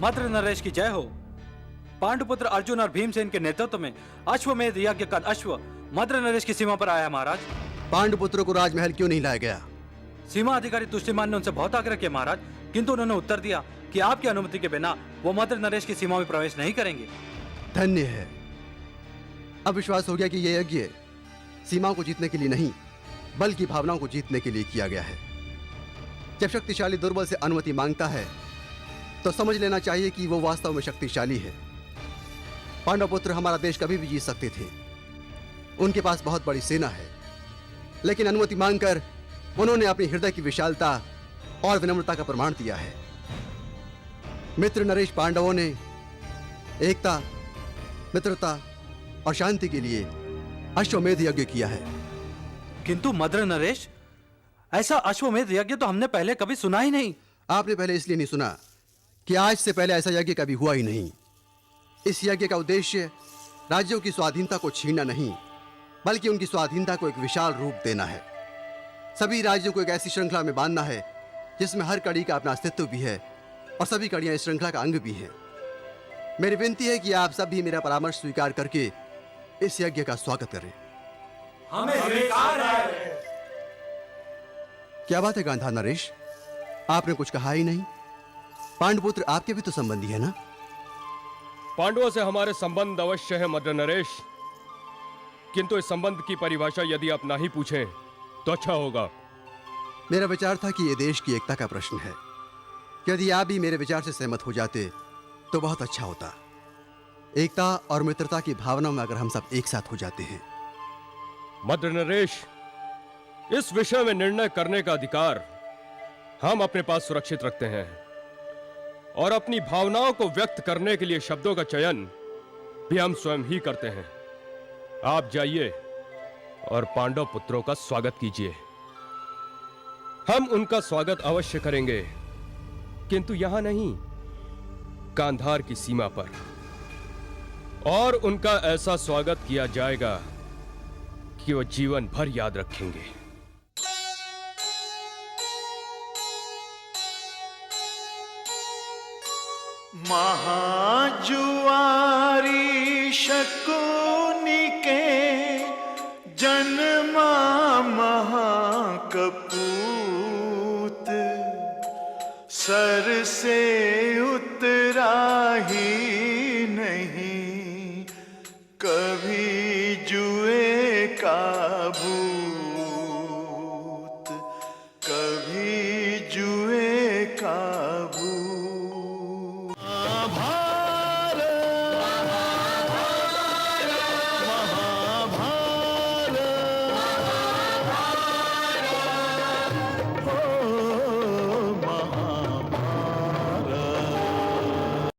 मद्र नरेश की जय हो। पांडुपुत्र अर्जुन और भीमसेन के नेतृत्व में अश्वमेध यज्ञ का अश्व मद्र नरेश की सीमा पर आया महाराज। पांडुपुत्रों को राजमहल क्यों नहीं लाया गया? सीमा अधिकारी तुष्टिमान ने उनसे बहुत आग्रह किया महाराज, किंतु उन्होंने उत्तर दिया कि आपकी अनुमति के बिना वो मद्र नरेश की सीमा में प्रवेश नहीं करेंगे। धन्य है, अब विश्वास हो गया कि यह यज्ञ सीमाओं को जीतने के लिए नहीं बल्कि भावनाओं को जीतने के लिए किया गया है। जब शक्तिशाली दुर्बल से अनुमति मांगता है तो समझ लेना चाहिए कि वो वास्तव में शक्तिशाली है। पांडवपुत्र हमारा देश कभी भी जीत सकते थे, उनके पास बहुत बड़ी सेना है, लेकिन अनुमति मांगकर उन्होंने अपने हृदय की विशालता और विनम्रता का प्रमाण दिया है। मित्र नरेश पांडवों ने एकता, मित्रता और शांति के लिए अश्वमेध यज्ञ किया है। किंतु मद्र नरेश, ऐसा अश्वमेध यज्ञ तो हमने पहले कभी सुना ही नहीं। आपने पहले इसलिए नहीं सुना कि आज से पहले ऐसा यज्ञ कभी हुआ ही नहीं। इस यज्ञ का उद्देश्य राज्यों की स्वाधीनता को छीनना नहीं बल्कि उनकी स्वाधीनता को एक विशाल रूप देना है। सभी राज्यों को एक ऐसी श्रृंखला में बांधना है जिसमें हर कड़ी का अपना अस्तित्व भी है और सभी कड़ियां इस श्रृंखला का अंग भी हैं। मेरी विनती है कि आप सब भी मेरा परामर्श स्वीकार करके इस यज्ञ का स्वागत करें। हमें स्वीकार है। क्या बात है गांधार नरेश, आपने कुछ कहा ही नहीं। पांडुपुत्र आपके भी तो संबंधी है ना? पांडवों से हमारे संबंध अवश्य है मद्र नरेश, किंतु इस संबंध की परिभाषा यदि आप ना ही पूछें तो अच्छा होगा। मेरा विचार था कि यह देश की एकता का प्रश्न है। यदि आप भी मेरे विचार से सहमत हो जाते तो बहुत अच्छा होता। एकता और मित्रता की भावना में अगर हम सब एक साथ हो जाते हैं। मद्र नरेश, इस विषय में निर्णय करने का अधिकार हम अपने पास सुरक्षित रखते हैं और अपनी भावनाओं को व्यक्त करने के लिए शब्दों का चयन भी हम स्वयं ही करते हैं। आप जाइए और पांडव पुत्रों का स्वागत कीजिए। हम उनका स्वागत अवश्य करेंगे, किंतु यहां नहीं, गांधार की सीमा पर। और उनका ऐसा स्वागत किया जाएगा कि वो जीवन भर याद रखेंगे। महाजुआरी शकुनि के जन्मा महाकपूत, सर से उतरा ही नहीं कभी जुए का भूत, कभी जुए का भूत।